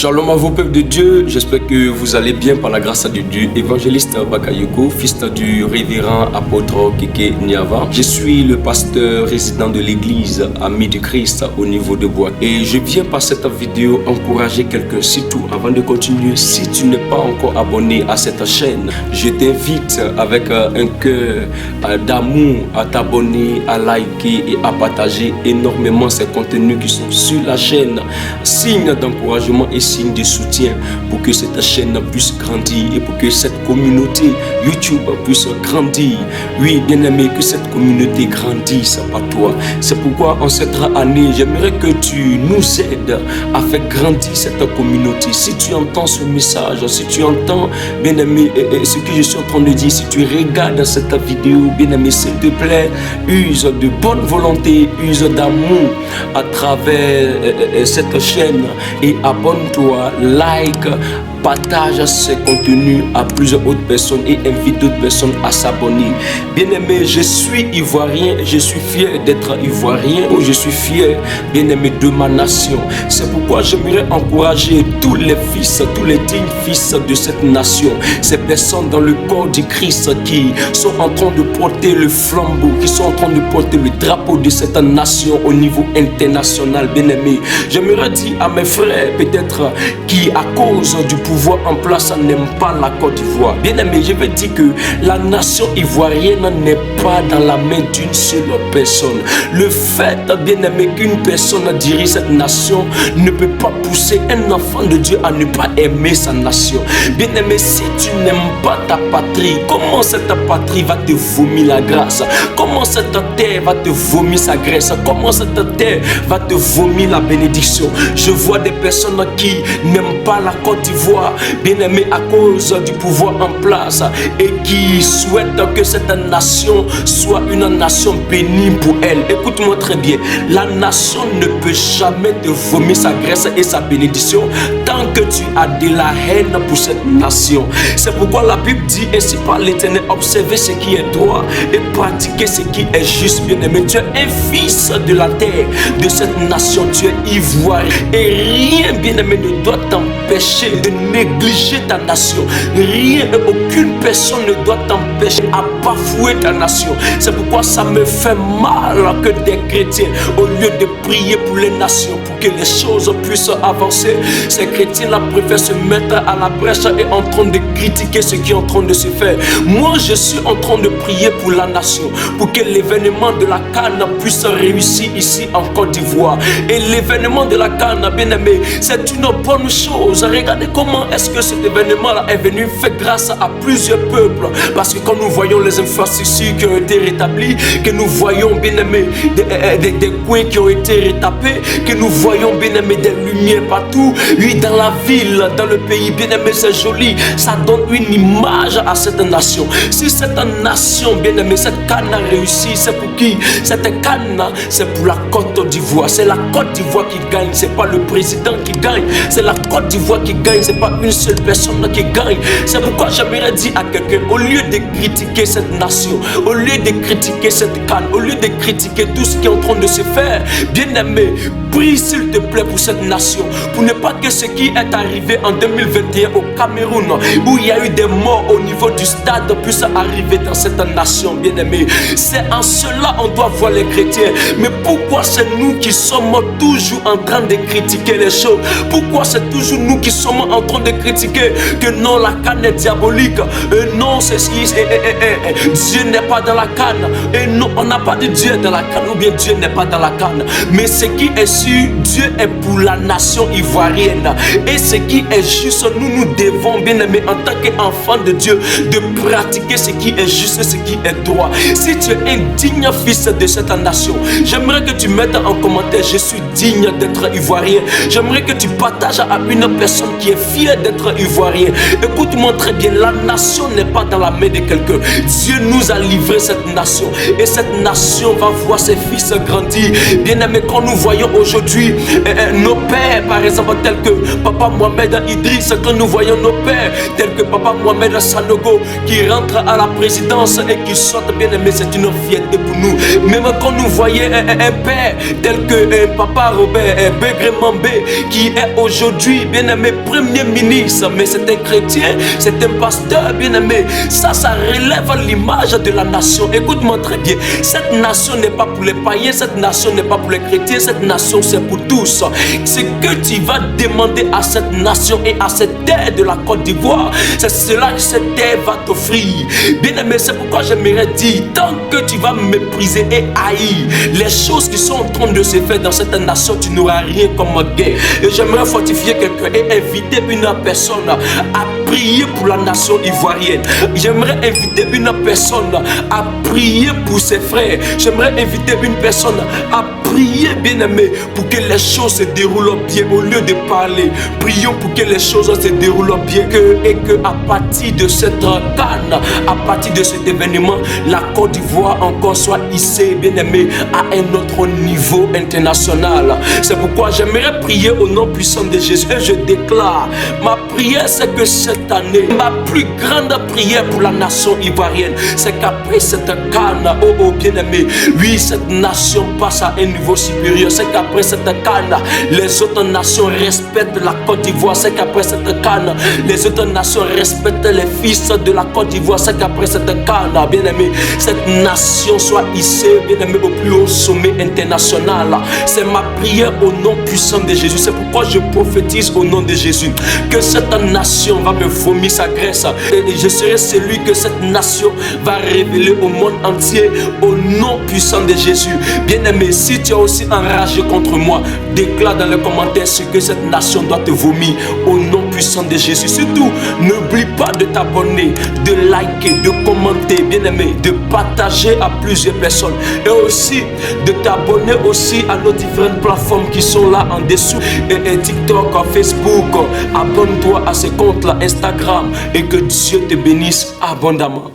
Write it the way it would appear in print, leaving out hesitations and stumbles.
Shalom à vous, peuple de Dieu. J'espère que vous allez bien par la grâce de Dieu. Évangéliste Bakayoko, fils du révérend apôtre Keke Niava. Je suis le pasteur résident de l'église Ami du Christ au niveau de Bois. Et je viens par cette vidéo encourager quelqu'un. Surtout, avant de continuer, si tu n'es pas encore abonné à cette chaîne, je t'invite avec un cœur d'amour à t'abonner, à liker et à partager énormément ces contenus qui sont sur la chaîne. Signe d'encouragement et signe de soutien pour que cette chaîne puisse grandir et pour que cette communauté YouTube puisse grandir. Oui, bien aimé, que cette communauté grandisse par toi. C'est pourquoi en cette année, j'aimerais que tu nous aides à faire grandir cette communauté. Si tu entends ce message, si tu entends, bien aimé, ce que je suis en train de dire, si tu regardes cette vidéo, bien aimé, s'il te plaît, use de bonne volonté, use d'amour à travers cette chaîne et abonne-toi, like, partage ces contenus à plusieurs autres personnes et invite d'autres personnes à s'abonner. Bien aimé, je suis ivoirien, je suis fier d'être ivoirien, ou je suis fier, bien aimé, de ma nation. C'est pourquoi j'aimerais encourager tous les fils, tous les dignes fils de cette nation, ces personnes dans le corps du Christ qui sont en train de porter le flambeau, qui sont en train de porter le drapeau de cette nation au niveau international. Bien aimé, j'aimerais dire à mes frères, peut-être qui à cause du pouvoir en place n'aime pas la Côte d'Ivoire. Bien aimé, je veux dire que la nation ivoirienne n'est pas dans la main d'une seule personne. Le fait, bien aimé, qu'une personne dirige cette nation ne peut pas pousser un enfant de Dieu à ne pas aimer sa nation. Bien aimé, si tu n'aimes pas ta patrie, comment cette patrie va te vomir la grâce? Comment cette terre va te vomir sa graisse? Comment cette terre va te vomir la bénédiction? Je vois des personnes qui n'aiment pas la Côte d'Ivoire, bien aimé, à cause du pouvoir en place et qui souhaitent que cette nation soit une nation bénie pour elle. Écoute-moi très bien, la nation ne peut jamais te vomir sa graisse et sa bénédiction tant que tu as de la haine pour cette nation. C'est pourquoi la Bible dit ainsi par l'Éternel: observez ce qui est droit et pratiquez ce qui est juste. Bien aimé, tu es un fils de la terre, de cette nation, tu es ivoirien et rien, bien aimé, ne doit t'empêcher de négliger ta nation. Rien et aucune personne ne doit t'empêcher à bafouer ta nation. C'est pourquoi ça me fait mal que des chrétiens, au lieu de prier pour les nations, pour que les choses puissent avancer, ces chrétiens-là préfèrent se mettre à la brèche et en train de critiquer ce qui est en train de se faire. Moi, je suis en train de prier pour la nation, pour que l'événement de la CAN puisse réussir ici en Côte d'Ivoire. Et l'événement de la CAN, bien aimé, c'est une bonne chose. Regardez comment est-ce que cet événement-là est venu faire grâce à plusieurs peuples. Parce que quand nous voyons les infrastructures qui ont été rétablies, que nous voyons, bien aimé, des coins qui ont été retapés, que nous voyons, bien aimé, des lumières partout. Oui, dans la ville, dans le pays, bien aimé, c'est joli. Ça donne une image à cette nation. Si cette nation, bien aimé, cette canne a réussi, c'est pour qui? Cette canne, c'est pour la Côte d'Ivoire. C'est la Côte d'Ivoire qui gagne, c'est pas le président qui gagne. C'est la Côte d'Ivoire qui gagne, c'est pas une seule personne qui gagne. C'est pourquoi j'aimerais dire à quelqu'un, au lieu de critiquer cette nation, au lieu de critiquer cette canne, au lieu de critiquer tout ce qui est en train de se faire, bien aimé, prie s'il te plaît pour cette nation, pour ne pas que ce qui est arrivé en 2021 au Cameroun, où il y a eu des morts au niveau du stade, puisse arriver dans cette nation, bien aimé. C'est en cela on doit voir les chrétiens. Mais pourquoi c'est nous qui sommes toujours en train de critiquer les choses? Pourquoi c'est toujours nous qui sommes en train de critiquer que non, la canne est diabolique, et non, c'est Dieu n'est pas dans la canne, et non, on n'a pas de Dieu dans la canne, ou bien Dieu n'est pas dans la canne. Mais ce qui est sûr, Dieu est pour la nation ivoirienne, et ce qui est juste, nous devons, bien aimé, en tant qu'enfants de Dieu, de pratiquer ce qui est juste, ce qui est droit. Si tu es un digne fils de cette nation, j'aimerais que tu mettes en commentaire: je suis digne d'être ivoirien. J'aimerais que tu partages à une personne qui est fière d'être ivoirien. Écoute-moi très bien, la nation n'est pas dans la main de quelqu'un. Dieu nous a livré cette nation, et cette nation va voir ses fils grandir. Bien aimé, quand nous voyons aujourd'hui nos pères, par exemple, tels que Papa Mohamed Idriss, quand nous voyons nos pères tels que Papa Mohamed Sanogo qui rentre à la présidence et qui sortent, bien aimé, c'est une fierté pour nous. Même quand nous voyons un père tel que Papa Robert Begremambé qui est aujourd'hui, bien aimé, bien-aimé, premier ministre, mais c'est un chrétien, c'est un pasteur, bien-aimé. Ça relève l'image de la nation. Écoute-moi très bien, cette nation n'est pas pour les païens, cette nation n'est pas pour les chrétiens, cette nation c'est pour tous. Ce que tu vas demander à cette nation et à cette terre de la Côte d'Ivoire, c'est cela que cette terre va t'offrir. Bien-aimé, c'est pourquoi j'aimerais dire, tant que tu vas mépriser et haïr les choses qui sont en train de se faire dans cette nation, tu n'auras rien comme gain. Et j'aimerais fortifier quelqu'un et inviter une personne à prier pour la nation ivoirienne. J'aimerais inviter une personne à prier pour ses frères. J'aimerais inviter une personne à prier, bien-aimé, pour que les choses se déroulent bien. Au lieu de parler, prions pour que les choses se déroulent bien, et que à partir de cette canne, à partir de cet événement, la Côte d'Ivoire encore soit hissée, bien-aimé, à un autre niveau international. C'est pourquoi j'aimerais prier au nom puissant de Jésus. Et je déclare, ma prière, c'est que cette année, ma plus grande prière pour la nation ivoirienne, c'est qu'après cette canne, oh bien-aimé, oui, cette nation passe à un niveau supérieur. C'est qu'après cette canne, les autres nations respectent la Côte d'Ivoire. C'est qu'après cette canne, les autres nations respectent les fils de la Côte d'Ivoire. C'est qu'après cette canne, bien-aimé, cette nation soit hissée, bien-aimé, au plus haut sommet international. C'est ma prière au nom puissant de Jésus. C'est pourquoi je prophétise au nom de Jésus que cette nation va me vomir sa graisse, et je serai celui que cette nation va révéler au monde entier au nom puissant de Jésus. Bien-aimé, si tu es aussi enragé contre moi, déclare dans les commentaires ce que cette nation doit te vomir au nom puissant de Jésus. Surtout, n'oublie pas de t'abonner, de liker, de commenter, bien-aimé, de partager à plusieurs personnes, et aussi de t'abonner aussi à nos différentes plateformes qui sont là en dessous, et TikTok, Facebook. Abonne-toi à ces comptes là, Instagram, et que Dieu te bénisse abondamment.